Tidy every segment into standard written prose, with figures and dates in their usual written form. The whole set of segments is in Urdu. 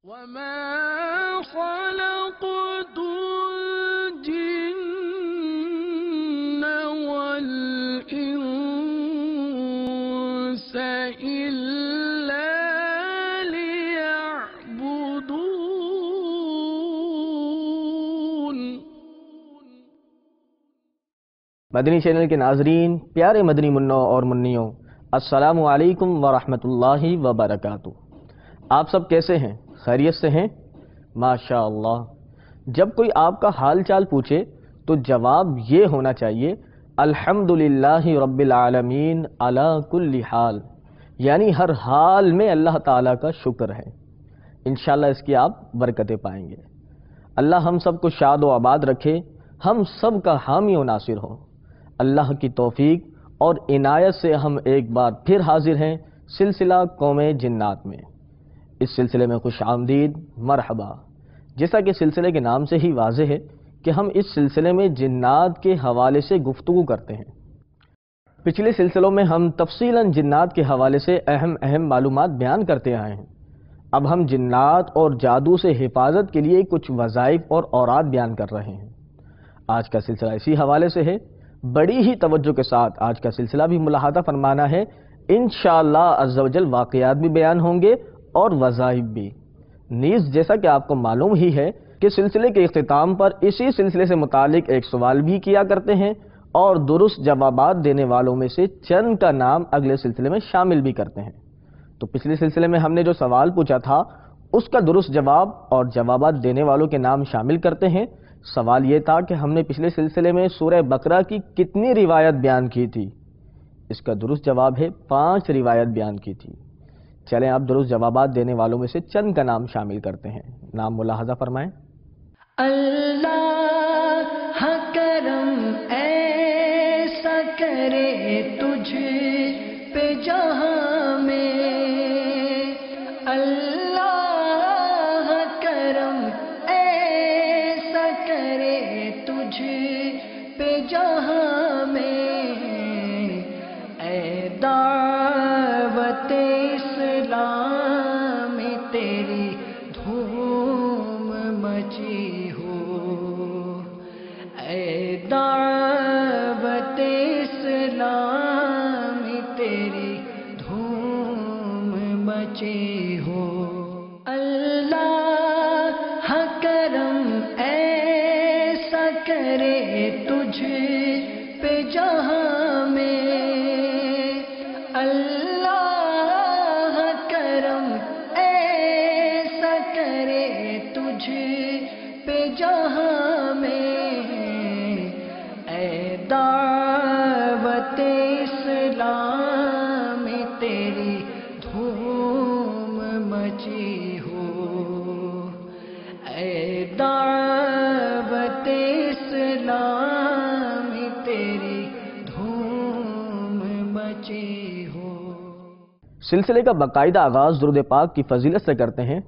وَمَا خَلَقْتُ الْجِنَّ وَالْإِنسَ إِلَّا لِيَعْبُدُونِ۔ مدنی چینل کے ناظرین، پیارے مدنی منوں اور منیوں، السلام علیکم ورحمۃ اللہ وبرکاتہ۔ آپ سب کیسے ہیں؟ خیریت سے ہیں؟ ماشاء اللہ۔ جب کوئی آپ کا حال چال پوچھے تو جواب یہ ہونا چاہیے الحمدللہ رب العالمین علی کل حال، یعنی ہر حال میں اللہ تعالیٰ کا شکر ہے۔ انشاءاللہ اس کی آپ برکتیں پائیں گے۔ اللہ ہم سب کو شاد و آباد رکھے، ہم سب کا حامی و ناصر ہو۔ اللہ کی توفیق اور عنایت سے ہم ایک بار پھر حاضر ہیں سلسلہ قوم جنات میں۔ اس سلسلے میں خوش آمدید، مرحبا۔ جیسا کہ سلسلے کے نام سے ہی واضح ہے کہ ہم اس سلسلے میں جنات کے حوالے سے گفتگو کرتے ہیں۔ پچھلے سلسلوں میں ہم تفصیلاً جنات کے حوالے سے اہم معلومات بیان کرتے آئے ہیں۔ اب ہم جنات اور جادو سے حفاظت کے لیے کچھ وظائف اور اوراد بیان کر رہے ہیں۔ آج کا سلسلہ اسی حوالے سے ہے۔ بڑی ہی توجہ کے ساتھ آج کا سلسلہ بھی ملاحظہ فرمانا ہے۔ انشاءاللہ عز و جل واقعات بھی بیان ہوں گے اور وظائف بھی۔ نیز جیسا کہ آپ کو معلوم ہی ہے کہ سلسلے کے اختتام پر اسی سلسلے سے متعلق ایک سوال بھی کیا کرتے ہیں اور درست جوابات دینے والوں میں سے چند کا نام اگلے سلسلے میں شامل بھی کرتے ہیں۔ تو پچھلے سلسلے میں ہم نے جو سوال پوچھا تھا اس کا درست جواب اور جوابات دینے والوں کے نام شامل کرتے ہیں۔ سوال یہ تھا کہ ہم نے پچھلے سلسلے میں سورہ بقرہ کی کتنی روایت بیان کی تھی؟ اس کا درست جواب ہے 5 روایت بیان کی تھی۔ چلیں اب درست جوابات دینے والوں میں سے چند کا نام شامل کرتے ہیں۔ نام ملاحظہ فرمائیں۔ اللہ کرم ایسا کرے تجھ پہ جہاں میں، اللہ کرم ایسا کرے تجھ پہ جہاں میں، اے دعوت اسلام تیری دھوم مچی ہو، اے دعوت اسلام تیری دھوم مچی ہو۔ اللہ کرم ایسا کرے تجھ پہ جہاں میں، اللہ کرم ایسا کرے تجھ پہ جہاں میں، اے دعوت اسلام تیری دھوم مچی ہو، اے دعوت اسلام تیری دھوم مچی ہو۔ سلسلے کا باقاعدہ آغاز درود پاک کی فضیلت سے کرتے ہیں۔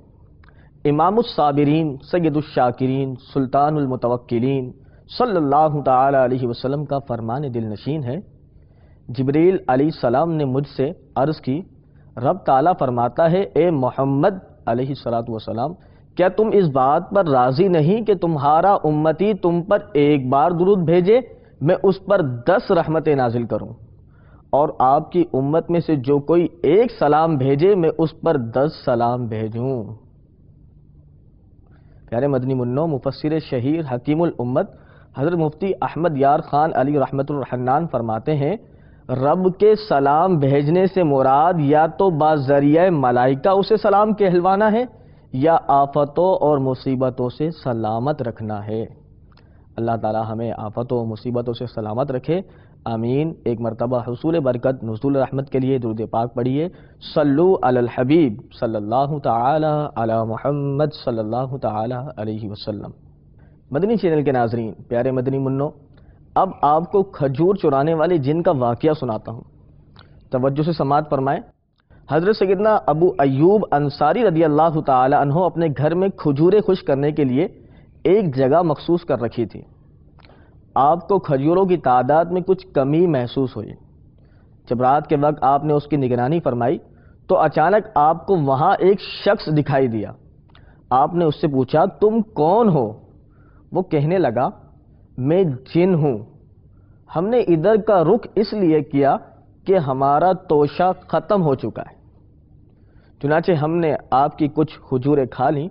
امام الصابرین، سید الشاکرین، سلطان المتوکلین صلی اللہ تعالی علیہ وسلم کا فرمان دل نشین ہے۔ جبریل علیہ السلام نے مجھ سے عرض کی، رب تعالیٰ فرماتا ہے اے محمد علیہ السلام، کیا تم اس بات پر راضی نہیں کہ تمہارا امتی تم پر ایک بار درود بھیجے میں اس پر 10 رحمتیں نازل کروں، اور آپ کی امت میں سے جو کوئی ایک سلام بھیجے میں اس پر 10 سلام بھیجوں۔ پیارے مدنی منوں، مفسر شہیر حکیم الامت حضرت مفتی احمد یار خان علی رحمت الرحمن فرماتے ہیں، رب کے سلام بھیجنے سے مراد یا تو بذریعہ ملائکہ اسے سلام کہلوانا ہے یا آفتوں اور مصیبتوں سے سلامت رکھنا ہے۔ اللہ تعالی ہمیں آفتوں و مصیبتوں سے سلامت رکھے، آمین۔ ایک مرتبہ حصول برکت نزول رحمت کے لیے درود پاک پڑھیے۔ صلو علی الحبیب صلی اللہ تعالی علی محمد صلی اللہ تعالی علیہ وسلم۔ مدنی چینل کے ناظرین، پیارے مدنی منوں، اب آپ کو کھجور چرانے والے جن کا واقعہ سناتا ہوں، توجہ سے سماعت فرمائیں۔ حضرت سیدنا ابو ایوب انصاری رضی اللہ تعالی عنہ اپنے گھر میں کھجوریں خشک کرنے کے لیے ایک جگہ مخصوص کر رکھی تھی۔ آپ کو کھجوروں کی تعداد میں کچھ کمی محسوس ہوئی۔ جب رات کے وقت آپ نے اس کی نگرانی فرمائی تو اچانک آپ کو وہاں ایک شخص دکھائی دیا۔ آپ نے اس سے پوچھا تم کون ہو؟ وہ کہنے لگا میں جن ہوں، ہم نے ادھر کا رخ اس لیے کیا کہ ہمارا توشہ ختم ہو چکا ہے، چنانچہ ہم نے آپ کی کچھ کھجوریں کھا لیں،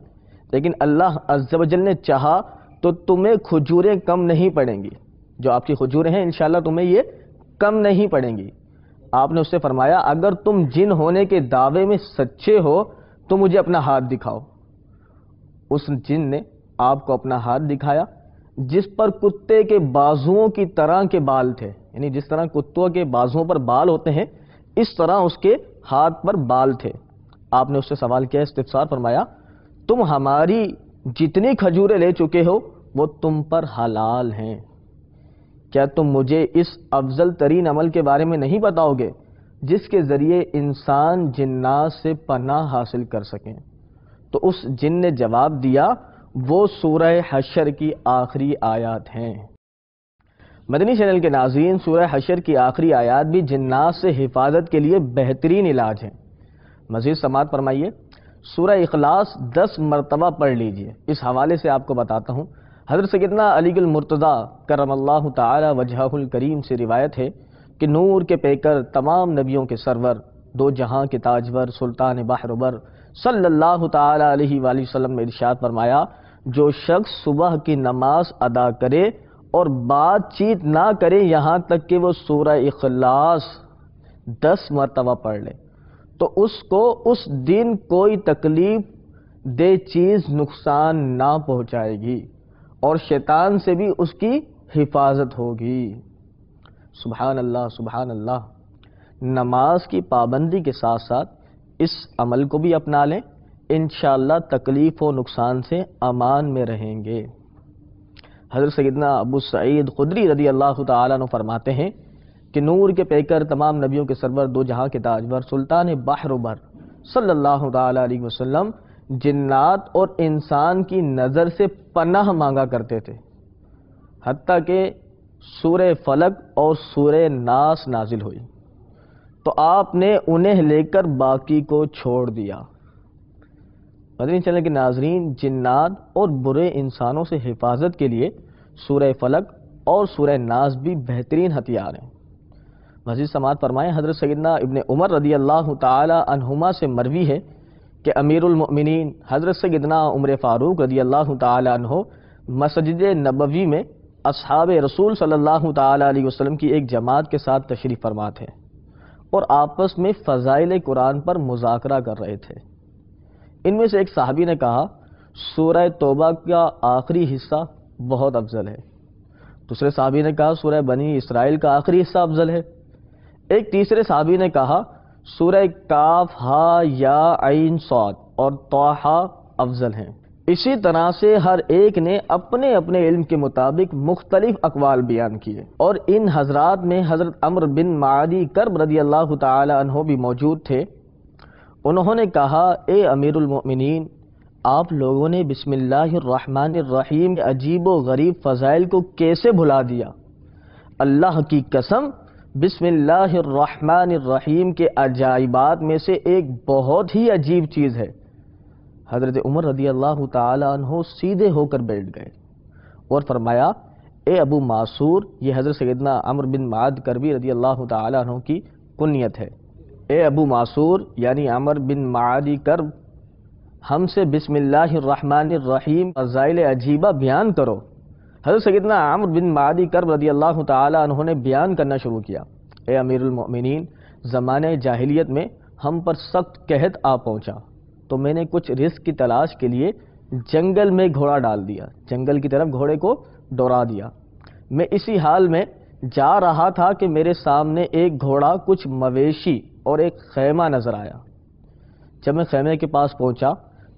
لیکن اللہ عز و جل نے چاہا تو تمہیں کھجوریں کم نہیں پڑیں گی، جو آپ کی کھجوریں ہیں انشاءاللہ تمہیں یہ کم نہیں پڑیں گی۔ آپ نے اس سے فرمایا اگر تم جن ہونے کے دعوے میں سچے ہو تو مجھے اپنا ہاتھ دکھاؤ۔ اس جن نے آپ کو اپنا ہاتھ دکھایا جس پر کتے کے بازوؤں کی طرح کے بال تھے، یعنی جس طرح کتوں کے بازوؤں پر بال ہوتے ہیں اس طرح اس کے ہاتھ پر بال تھے۔ آپ نے اس سے سوال کیا، استفسار فرمایا تم ہماری جتنی کھجوریں لے چکے ہو وہ تم پر حلال ہیں، کیا تم مجھے اس افضل ترین عمل کے بارے میں نہیں بتاؤ گے جس کے ذریعے انسان جنات سے پناہ حاصل کر سکیں؟ تو اس جن نے جواب دیا وہ سورہ حشر کی آخری آیات ہیں۔ مدنی چینل کے ناظرین، سورہ حشر کی آخری آیات بھی جنات سے حفاظت کے لیے بہترین علاج ہیں۔ مزید سماعت فرمائیے، سورہ اخلاص 10 مرتبہ پڑھ لیجئے۔ اس حوالے سے آپ کو بتاتا ہوں، حضرت سیدنا علی المرتضیٰ کرم اللہ تعالی وجہہ الکریم سے روایت ہے کہ نور کے پیکر، تمام نبیوں کے سرور، دو جہاں کے تاجور، سلطان بحر بر صلی اللہ تعالی علیہ وآلہ وسلم نے ارشاد فرمایا جو شخص صبح کی نماز ادا کرے اور بات چیت نہ کرے یہاں تک کہ وہ سورہ اخلاص 10 مرتبہ پڑھ لے تو اس کو اس دن کوئی تکلیف دہ چیز نقصان نہ پہنچائے گی اور شیطان سے بھی اس کی حفاظت ہوگی۔ سبحان اللہ، سبحان اللہ۔ نماز کی پابندی کے ساتھ ساتھ اس عمل کو بھی اپنا لیں، انشاءاللہ تکلیف و نقصان سے امان میں رہیں گے۔ حضرت سیدنا ابو سعید خدری رضی اللہ تعالیٰ عنہ فرماتے ہیں کہ نور کے پیکر، تمام نبیوں کے سرور، دو جہاں کے تاجور، سلطان بحر بر صلی اللہ تعالیٰ علیہ وسلم جنات اور انسان کی نظر سے پناہ مانگا کرتے تھے، حتیٰ کہ سورہ فلق اور سورہ ناس نازل ہوئی تو آپ نے انہیں لے کر باقی کو چھوڑ دیا۔ مدنی چینل کے ناظرین، جنات اور برے انسانوں سے حفاظت کے لیے سورہ فلق اور سورہ ناس بھی بہترین ہتھیار ہیں۔ مزید سماعت فرمائیں، حضرت سیدنا ابن عمر رضی اللہ تعالی عنہما سے مروی ہے کہ امیر المؤمنین حضرت سیدنا عمر فاروق رضی اللہ تعالی عنہ مسجد نبوی میں اصحاب رسول صلی اللہ تعالی علیہ وسلم کی ایک جماعت کے ساتھ تشریف فرما تھے اور آپس میں فضائل قرآن پر مذاکرہ کر رہے تھے۔ ان میں سے ایک صحابی نے کہا سورہ توبہ کا آخری حصہ بہت افضل ہے، دوسرے صحابی نے کہا سورہ بنی اسرائیل کا آخری حصہ افضل ہے، ایک تیسرے صحابی نے کہا سورہ کاف ہا یا عین صاد اور طٰہٰ افضل ہیں۔ اسی طرح سے ہر ایک نے اپنے اپنے علم کے مطابق مختلف اقوال بیان کیے، اور ان حضرات میں حضرت عمرو بن معدی کرب رضی اللہ تعالی عنہ بھی موجود تھے۔ انہوں نے کہا اے امیر المؤمنین، آپ لوگوں نے بسم اللہ الرحمن الرحیم کے عجیب و غریب فضائل کو کیسے بھلا دیا؟ اللہ کی قسم بسم اللہ الرحمن الرحیم کے عجائبات میں سے ایک بہت ہی عجیب چیز ہے۔ حضرت عمر رضی اللہ تعالی عنہ سیدھے ہو کر بیٹھ گئے اور فرمایا اے ابو معصور، یہ حضرت سیدنا عمرو بن معد کربی رضی اللہ تعالی عنہ کی کنیت ہے، اے ابو معصور یعنی عمرو بن معدی کرب، ہم سے بسم اللہ الرحمن الرحیم فضائل عجیبہ بیان کرو۔ حضرت سیدنا عمرو بن معدی کرب رضی اللہ تعالی عنہ نے بیان کرنا شروع کیا، اے امیر المؤمنین، زمانے جاہلیت میں ہم پر سخت قحط آ پہنچا تو میں نے کچھ رزق کی تلاش کے لیے جنگل میں گھوڑا ڈال دیا، جنگل کی طرف گھوڑے کو دوڑا دیا۔ میں اسی حال میں جا رہا تھا کہ میرے سامنے ایک گھوڑا، کچھ مویشی اور ایک خیمہ نظر آیا۔ جب میں خیمے کے پاس پہنچا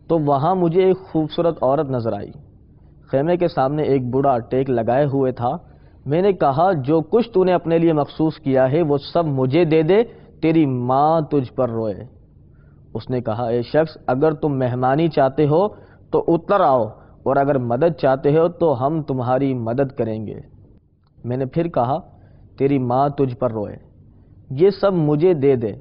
تو وہاں مجھے ایک خوبصورت عورت نظر آئی۔ خیمے کے سامنے ایک بوڑھا ٹیک لگائے ہوئے تھا۔ میں نے کہا جو کچھ تو نے اپنے لیے مخصوص کیا ہے وہ سب مجھے دے دے، تیری ماں تجھ پر روئے۔ اس نے کہا اے شخص، اگر تم مہمانی چاہتے ہو تو اتر آؤ، اور اگر مدد چاہتے ہو تو ہم تمہاری مدد کریں گے۔ میں نے پھر کہا تیری ماں تجھ پر روئے، یہ سب مجھے دے دے۔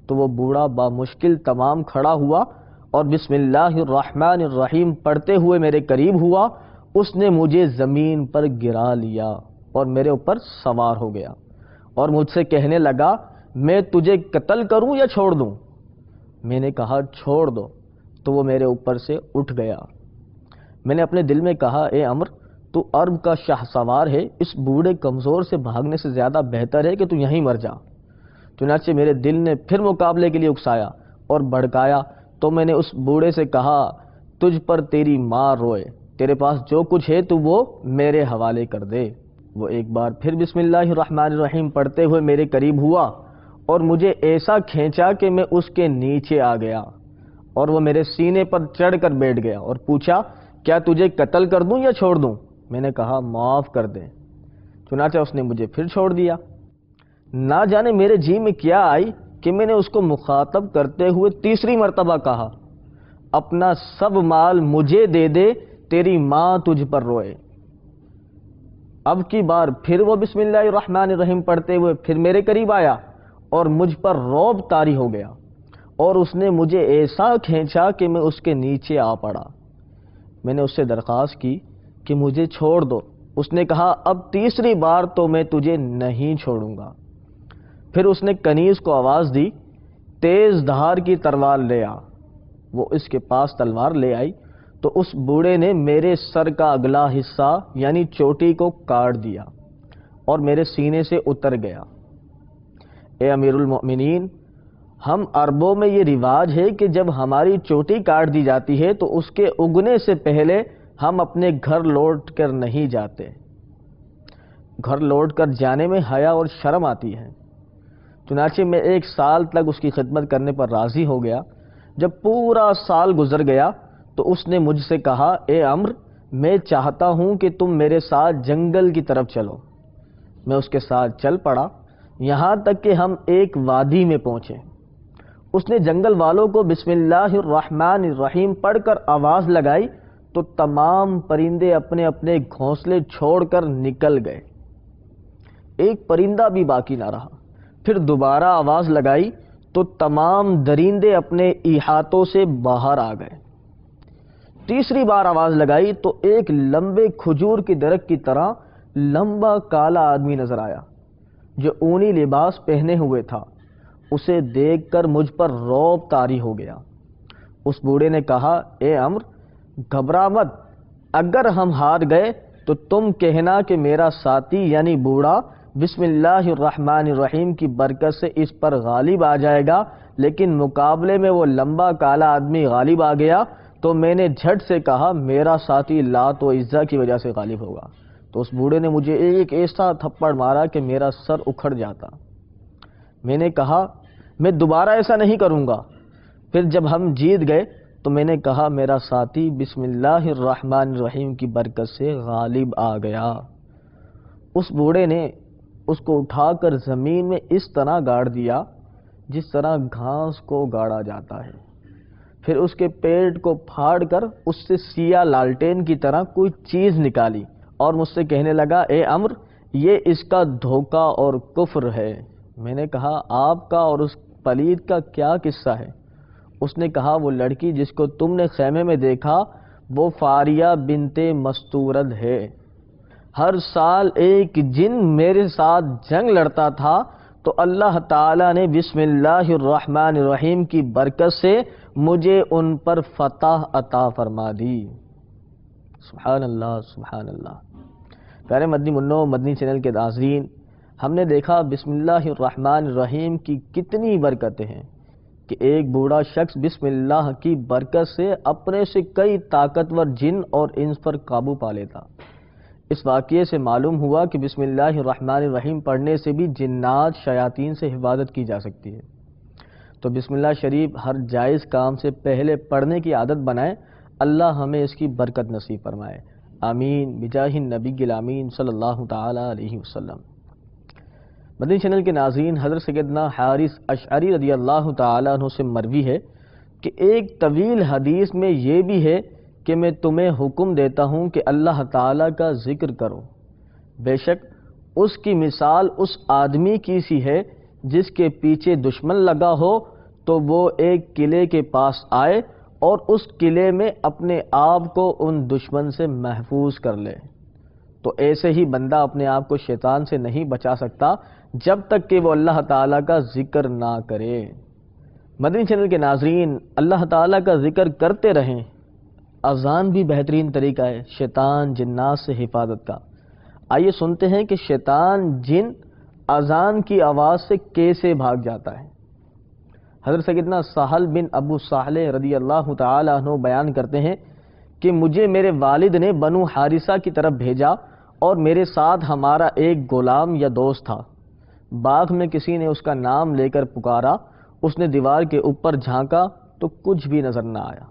تو وہ بوڑھا بامشکل تمام کھڑا ہوا اور بسم اللہ الرحمن الرحیم پڑھتے ہوئے میرے قریب ہوا، اس نے مجھے زمین پر گرا لیا اور میرے اوپر سوار ہو گیا اور مجھ سے کہنے لگا میں تجھے قتل کروں یا چھوڑ دوں؟ میں نے کہا چھوڑ دو، تو وہ میرے اوپر سے اٹھ گیا۔ میں نے اپنے دل میں کہا اے عمر، تو عرب کا شاہ سوار ہے، اس بوڑھے کمزور سے بھاگنے سے زیادہ بہتر ہے کہ تو یہیں مر جا۔ چنانچہ میرے دل نے پھر مقابلے کے لیے اکسایا اور بھڑکایا، تو میں نے اس بوڑھے سے کہا تجھ پر تیری ماں روئے، تیرے پاس جو کچھ ہے تو وہ میرے حوالے کر دے۔ وہ ایک بار پھر بسم اللہ الرحمن الرحیم پڑھتے ہوئے میرے قریب ہوا اور مجھے ایسا کھینچا کہ میں اس کے نیچے آ گیا اور وہ میرے سینے پر چڑھ کر بیٹھ گیا اور پوچھا کیا تجھے قتل کر دوں یا چھوڑ دوں؟ میں نے کہا معاف کر دیں۔ چنانچہ اس نے مجھے پھر چھوڑ دیا۔ نہ جانے میرے جی میں کیا آئی کہ میں نے اس کو مخاطب کرتے ہوئے تیسری مرتبہ کہا اپنا سب مال مجھے دے دے، تیری ماں تجھ پر روئے۔ اب کی بار پھر وہ بسم اللہ الرحمن الرحیم پڑھتے ہوئے پھر میرے قریب آیا اور مجھ پر رعب طاری ہو گیا اور اس نے مجھے ایسا کھینچا کہ میں اس کے نیچے آ پڑا۔ میں نے اس سے درخواست کی کہ مجھے چھوڑ دو۔ اس نے کہا اب تیسری بار تو میں تجھے نہیں چھوڑوں گا۔ پھر اس نے کنیز کو آواز دی تیز دھار کی تلوار لے آ۔ وہ اس کے پاس تلوار لے آئی تو اس بوڑھے نے میرے سر کا اگلا حصہ یعنی چوٹی کو کاٹ دیا اور میرے سینے سے اتر گیا۔ اے امیر المؤمنین، ہم عربوں میں یہ رواج ہے کہ جب ہماری چوٹی کاٹ دی جاتی ہے تو اس کے اگنے سے پہلے ہم اپنے گھر لوٹ کر نہیں جاتے۔ گھر لوٹ کر جانے میں حیا اور شرم آتی ہے۔ چنانچہ میں 1 سال تک اس کی خدمت کرنے پر راضی ہو گیا۔ جب پورا سال گزر گیا تو اس نے مجھ سے کہا اے عمر، میں چاہتا ہوں کہ تم میرے ساتھ جنگل کی طرف چلو۔ میں اس کے ساتھ چل پڑا یہاں تک کہ ہم ایک وادی میں پہنچے۔ اس نے جنگل والوں کو بسم اللہ الرحمن الرحیم پڑھ کر آواز لگائی تو تمام پرندے اپنے اپنے گھونسلے چھوڑ کر نکل گئے، ایک پرندہ بھی باقی نہ رہا۔ پھر دوبارہ آواز لگائی تو تمام درندے اپنے احاطوں سے باہر آ گئے۔ تیسری بار آواز لگائی تو ایک لمبے کھجور کی درخت کی طرح لمبا کالا آدمی نظر آیا جو اونی لباس پہنے ہوئے تھا۔ اسے دیکھ کر مجھ پر رعب طاری ہو گیا۔ اس بوڑھے نے کہا اے عمر، گھبرا مت، اگر ہم ہار گئے تو تم کہنا کہ میرا ساتھی یعنی بوڑھا بسم اللہ الرحمن الرحیم کی برکت سے اس پر غالب آ جائے گا، لیکن مقابلے میں وہ لمبا کالا آدمی غالب آ گیا تو میں نے جھٹ سے کہا میرا ساتھی لات و عزا کی وجہ سے غالب ہوگا۔ تو اس بوڑھے نے مجھے ایک ایسا تھپڑ مارا کہ میرا سر اکھڑ جاتا۔ میں نے کہا میں دوبارہ ایسا نہیں کروں گا۔ پھر جب ہم جیت گئے تو میں نے کہا میرا ساتھی بسم اللہ الرحمن الرحیم کی برکت سے غالب آ گیا۔ اس بوڑھے نے اس کو اٹھا کر زمین میں اس طرح گاڑ دیا جس طرح گھاس کو گاڑا جاتا ہے۔ پھر اس کے پیٹ کو پھاڑ کر اس سے سیاہ لالٹین کی طرح کوئی چیز نکالی اور مجھ سے کہنے لگا اے عمر، یہ اس کا دھوکہ اور کفر ہے۔ میں نے کہا آپ کا اور اس پلید کا کیا قصہ ہے؟ اس نے کہا وہ لڑکی جس کو تم نے خیمے میں دیکھا وہ فاریہ بنت مستورد ہے۔ ہر سال ایک جن میرے ساتھ جنگ لڑتا تھا تو اللہ تعالیٰ نے بسم اللہ الرحمن الرحیم کی برکت سے مجھے ان پر فتح عطا فرما دی۔ سبحان اللہ سبحان اللہ۔ پیارے مدنی منوں، مدنی چینل کے ناظرین، ہم نے دیکھا بسم اللہ الرحمن الرحیم کی کتنی برکتیں ہیں کہ ایک بوڑھا شخص بسم اللہ کی برکت سے اپنے سے کئی طاقتور جن اور انس پر قابو پا لیتا۔ اس واقعے سے معلوم ہوا کہ بسم اللہ الرحمن الرحیم پڑھنے سے بھی جنات شیاطین سے حفاظت کی جا سکتی ہے۔ تو بسم اللہ شریف ہر جائز کام سے پہلے پڑھنے کی عادت بنائیں، اللہ ہمیں اس کی برکت نصیب فرمائے، آمین بجاہ النبی الامین صلی اللہ تعالی علیہ وسلم۔ مدنی چینل کے ناظرین، حضرت سیدنا حارث اشعری رضی اللہ تعالیٰ عنہ سے مروی ہے کہ ایک طویل حدیث میں یہ بھی ہے کہ میں تمہیں حکم دیتا ہوں کہ اللہ تعالیٰ کا ذکر کرو، بے شک اس کی مثال اس آدمی کی سی ہے جس کے پیچھے دشمن لگا ہو تو وہ ایک قلعے کے پاس آئے اور اس قلعے میں اپنے آپ کو ان دشمن سے محفوظ کر لے۔ تو ایسے ہی بندہ اپنے آپ کو شیطان سے نہیں بچا سکتا جب تک کہ وہ اللہ تعالیٰ کا ذکر نہ کرے۔ مدنی چینل کے ناظرین، اللہ تعالیٰ کا ذکر کرتے رہیں۔ اذان بھی بہترین طریقہ ہے شیطان جنات سے حفاظت کا۔ آئیے سنتے ہیں کہ شیطان جن اذان کی آواز سے کیسے بھاگ جاتا ہے۔ حضرت سیدنا سہل بن ابو صالح رضی اللہ تعالی عنہ بیان کرتے ہیں کہ مجھے میرے والد نے بنو حارثہ کی طرف بھیجا اور میرے ساتھ ہمارا ایک غلام یا دوست تھا۔ باغ میں کسی نے اس کا نام لے کر پکارا، اس نے دیوار کے اوپر جھانکا تو کچھ بھی نظر نہ آیا۔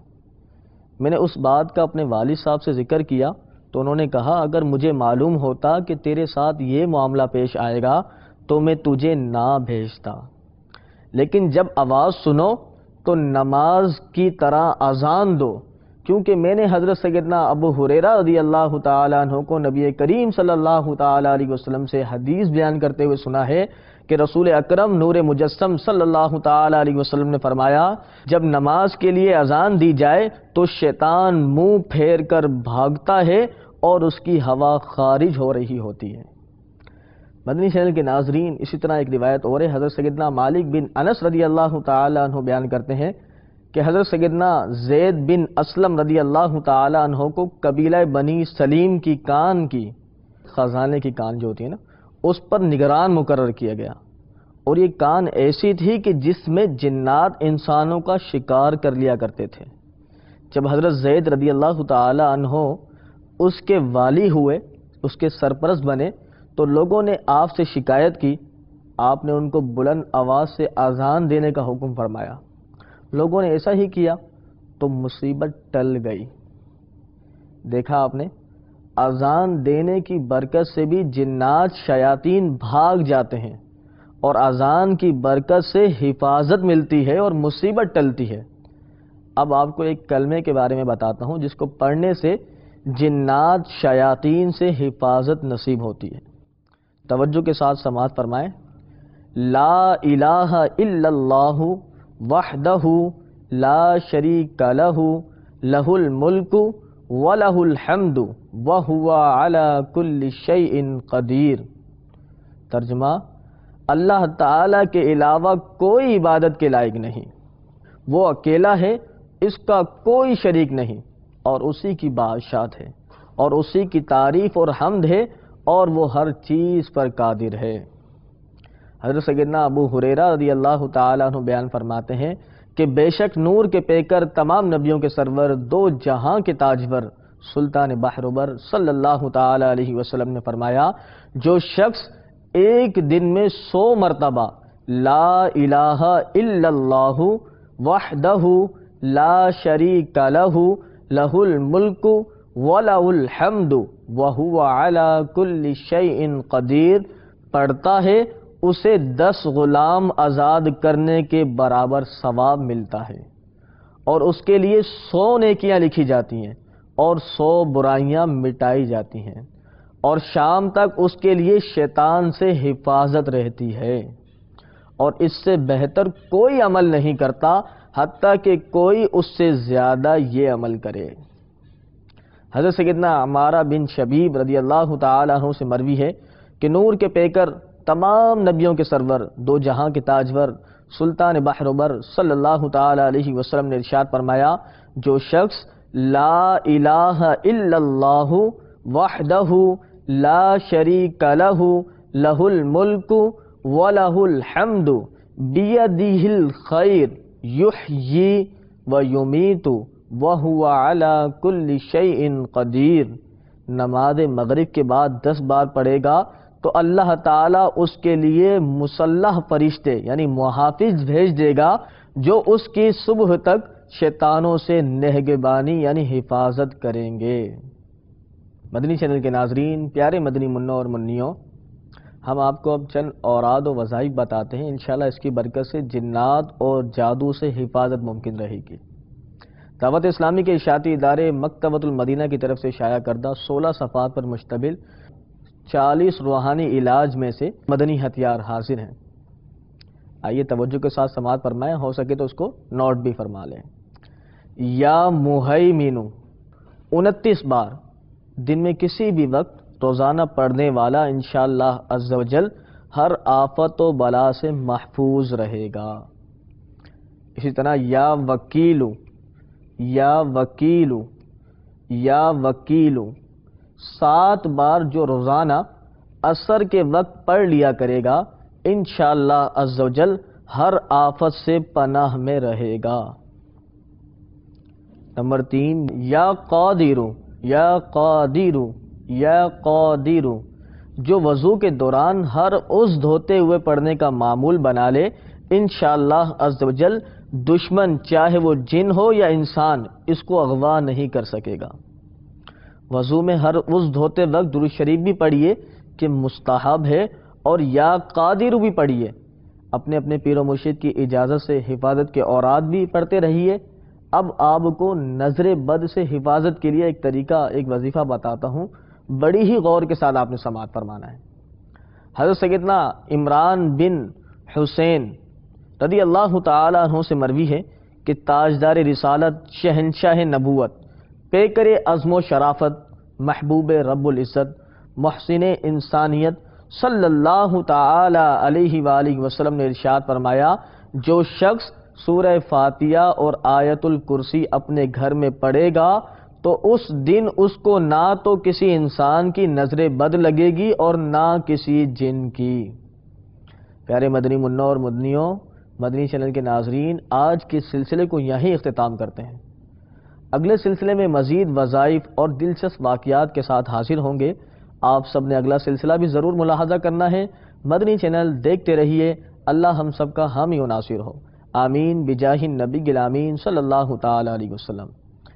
میں نے اس بات کا اپنے والد صاحب سے ذکر کیا تو انہوں نے کہا اگر مجھے معلوم ہوتا کہ تیرے ساتھ یہ معاملہ پیش آئے گا تو میں تجھے نہ بھیجتا، لیکن جب آواز سنو تو نماز کی طرح اذان دو، کیونکہ میں نے حضرت سیدنا ابو ہریرہ رضی اللہ تعالیٰ عنہ کو نبی کریم صلی اللہ تعالیٰ علیہ وسلم سے حدیث بیان کرتے ہوئے سنا ہے کہ رسول اکرم نور مجسم صلی اللہ تعالیٰ علیہ وسلم نے فرمایا جب نماز کے لیے اذان دی جائے تو شیطان منہ پھیر کر بھاگتا ہے اور اس کی ہوا خارج ہو رہی ہوتی ہے۔ مدنی چینل کے ناظرین، اسی طرح ایک روایت اور ہے، حضرت سیدنا مالک بن انس رضی اللہ تعالیٰ عنہ بیان کرتے ہیں کہ حضرت سیدنا زید بن اسلم رضی اللہ تعالیٰ عنہ کو قبیلہ بنی سلیم کی کان کی خزانے کی کان جو ہوتی ہے نا اس پر نگران مقرر کیا گیا، اور یہ کان ایسی تھی کہ جس میں جنات انسانوں کا شکار کر لیا کرتے تھے۔ جب حضرت زید رضی اللہ تعالیٰ عنہ اس کے والی ہوئے، اس کے سرپرست بنے، تو لوگوں نے آپ سے شکایت کی، آپ نے ان کو بلند آواز سے اذان دینے کا حکم فرمایا۔ لوگوں نے ایسا ہی کیا تو مصیبت ٹل گئی۔ دیکھا آپ نے، اذان دینے کی برکت سے بھی جنات شیاطین بھاگ جاتے ہیں، اور اذان کی برکت سے حفاظت ملتی ہے اور مصیبت ٹلتی ہے۔ اب آپ کو ایک کلمے کے بارے میں بتاتا ہوں جس کو پڑھنے سے جنات شیاطین سے حفاظت نصیب ہوتی ہے۔ توجہ کے ساتھ سماعت فرمائیں۔ لا الہ الا اللہ وحدہ لا شریک لہ لہ الملک وَلَهُ الْحَمْدُ وَهُوَ عَلَى كُلِّ شَيْءٍ قدیر۔ ترجمہ، اللہ تعالیٰ کے علاوہ کوئی عبادت کے لائق نہیں، وہ اکیلا ہے، اس کا کوئی شریک نہیں، اور اسی کی بادشاہت ہے، اور اسی کی تعریف اور حمد ہے، اور وہ ہر چیز پر قادر ہے۔ حضرت سیدنا ابو ہریرہ رضی اللہ تعالیٰ عنہ بیان فرماتے ہیں کہ بے شک نور کے پیکر تمام نبیوں کے سرور دو جہاں کے تاجور سلطان بحر صلی اللہ تعالی علیہ وسلم نے فرمایا جو شخص ایک دن میں 100 مرتبہ لا الہ الا اللہ وحدہ لا شریک لہ لہ الملک ولہ الحمد وہو علی کل شیء قدیر پڑھتا ہے، اسے 10 غلام آزاد کرنے کے برابر ثواب ملتا ہے، اور اس کے لیے 100 نیکیاں لکھی جاتی ہیں اور 100 برائیاں مٹائی جاتی ہیں، اور شام تک اس کے لیے شیطان سے حفاظت رہتی ہے، اور اس سے بہتر کوئی عمل نہیں کرتا حتیٰ کہ کوئی اس سے زیادہ یہ عمل کرے۔ حضرت سیدنا عمارہ بن شبیب رضی اللہ تعالیٰ عنہ سے مروی ہے کہ نور کے پیکر تمام نبیوں کے سرور دو جہاں کے تاجور سلطان بحر صلی اللہ تعالی علیہ وسلم نے ارشاد فرمایا جو شخص لا الہ الا اللہ وحدہ لا شریک لہ لہ الملک ولہ الحمد بیدہ الخیر یحیی ویمیت وہو علی کل شیء قدیر نماز مغرب کے بعد 10 بار پڑھے گا تو اللہ تعالیٰ اس کے لیے مسلح فرشتے یعنی محافظ بھیج دے گا جو اس کی صبح تک شیطانوں سے نگہبانی یعنی حفاظت کریں گے۔ مدنی چینل کے ناظرین، پیارے مدنی منوں اور منیوں، ہم آپ کو اب چند اوراد و وظائف بتاتے ہیں، انشاءاللہ اس کی برکت سے جنات اور جادو سے حفاظت ممکن رہے گی۔ دعوت اسلامی کے اشاعتی ادارے مکتبۃ المدینہ کی طرف سے شائع کردہ 16 صفحات پر مشتمل 40 روحانی علاج میں سے مدنی ہتھیار حاضر ہیں۔ آئیے توجہ کے ساتھ سماعت فرمائیں، ہو سکے تو اس کو نوٹ بھی فرما لیں۔ یا مہیمن 29 بار دن میں کسی بھی وقت روزانہ پڑھنے والا انشاءاللہ عز و جل ہر آفت و بلا سے محفوظ رہے گا۔ اسی طرح یا وکیلو، یا وکیلو، یا وکیلو 7 بار جو روزانہ عصر کے وقت پڑھ لیا کرے گا انشاءاللہ عز و جل ہر آفت سے پناہ میں رہے گا۔ نمبر 3 یا قادرو، یا قادرو، یا قادرو جو وضو کے دوران ہر عضو دھوتے ہوئے پڑھنے کا معمول بنا لے انشاءاللہ عز و جل دشمن چاہے وہ جن ہو یا انسان اس کو اغوا نہیں کر سکے گا۔ وضو میں ہر عضو دھوتے وقت درود شریف بھی پڑھیے کہ مستحب ہے، اور یا قادر بھی پڑھیے۔ اپنے اپنے پیر و مرشد کی اجازت سے حفاظت کے اوراد بھی پڑھتے رہیے۔ اب آپ کو نظر بد سے حفاظت کے لیے ایک طریقہ، ایک وظیفہ بتاتا ہوں، بڑی ہی غور کے ساتھ آپ نے سماعت فرمانا ہے۔ حضرت سیدنا عمران بن حسین رضی اللہ تعالی عنہ سے مروی ہے کہ تاجدار رسالت، شہنشاہ نبوت، پیکر عزم و شرافت، محبوب رب العزت، محسن انسانیت صلی اللہ تعالی علیہ وآلہ وسلم نے ارشاد فرمایا، جو شخص سورہ فاتحہ اور آیت الکرسی اپنے گھر میں پڑھے گا تو اس دن اس کو نہ تو کسی انسان کی نظر بد لگے گی اور نہ کسی جن کی۔ پیارے مدنی منوں اور مدنیوں، مدنی چینل کے ناظرین، آج کے سلسلے کو یہیں اختتام کرتے ہیں۔ اگلے سلسلے میں مزید وظائف اور دلچسپ واقعات کے ساتھ حاضر ہوں گے۔ آپ سب نے اگلا سلسلہ بھی ضرور ملاحظہ کرنا ہے۔ مدنی چینل دیکھتے رہیے۔ اللہ ہم سب کا حامی و ناصر ہو، آمین بجاہ النبی الامین صلی اللہ تعالی علیہ وسلم۔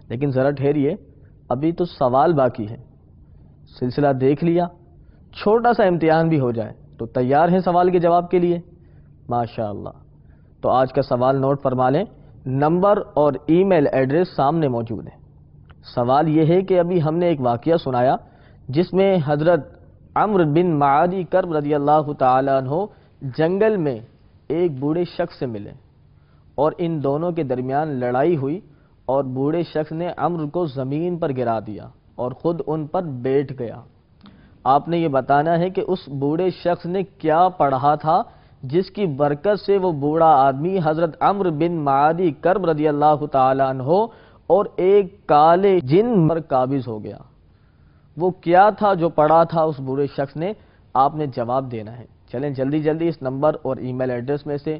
لیکن ذرا ٹھہریے، ابھی تو سوال باقی ہے۔ سلسلہ دیکھ لیا، چھوٹا سا امتحان بھی ہو جائے تو تیار ہیں سوال کے جواب کے لیے؟ ماشاء اللہ۔ تو آج کا سوال نوٹ فرما لیں، نمبر اور ای میل ایڈریس سامنے موجود ہے۔ سوال یہ ہے کہ ابھی ہم نے ایک واقعہ سنایا جس میں حضرت عمرو بن معادی کرب رضی اللہ تعالی عنہ جنگل میں ایک بوڑھے شخص سے ملے اور ان دونوں کے درمیان لڑائی ہوئی، اور بوڑھے شخص نے عمرو کو زمین پر گرا دیا اور خود ان پر بیٹھ گیا۔ آپ نے یہ بتانا ہے کہ اس بوڑھے شخص نے کیا پڑھا تھا جس کی برکت سے وہ بوڑھا آدمی حضرت عمرو بن معادی کرب رضی اللہ تعالی عنہ اور ایک کالے جن پر قابض ہو گیا۔ وہ کیا تھا جو پڑھا تھا اس بوڑھے شخص نے؟ آپ نے جواب دینا ہے۔ چلیں جلدی جلدی اس نمبر اور ای میل ایڈریس میں سے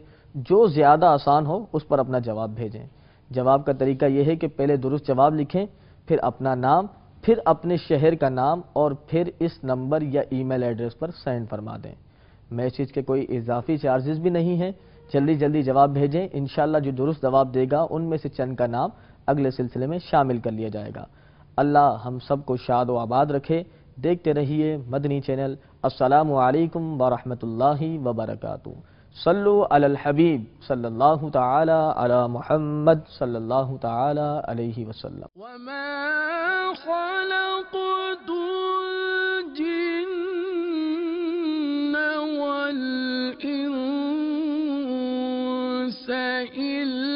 جو زیادہ آسان ہو اس پر اپنا جواب بھیجیں۔ جواب کا طریقہ یہ ہے کہ پہلے درست جواب لکھیں، پھر اپنا نام، پھر اپنے شہر کا نام، اور پھر اس نمبر یا ای میل ایڈریس پر سینڈ فرما دیں۔ میسیج کے کوئی اضافی چارجز بھی نہیں ہیں۔ جلدی جلدی جواب بھیجیں، انشاءاللہ جو درست جواب دے گا ان میں سے چند کا نام اگلے سلسلے میں شامل کر لیا جائے گا۔ اللہ ہم سب کو شاد و آباد رکھے۔ دیکھتے رہیے مدنی چینل۔ السلام علیکم ورحمۃ اللہ وبرکاتہ۔ صلو علی الحبیب صلی اللہ تعالی علی محمد صلی اللہ تعالی علیہ وسلم۔ وما خلقت الجن والإنس إلا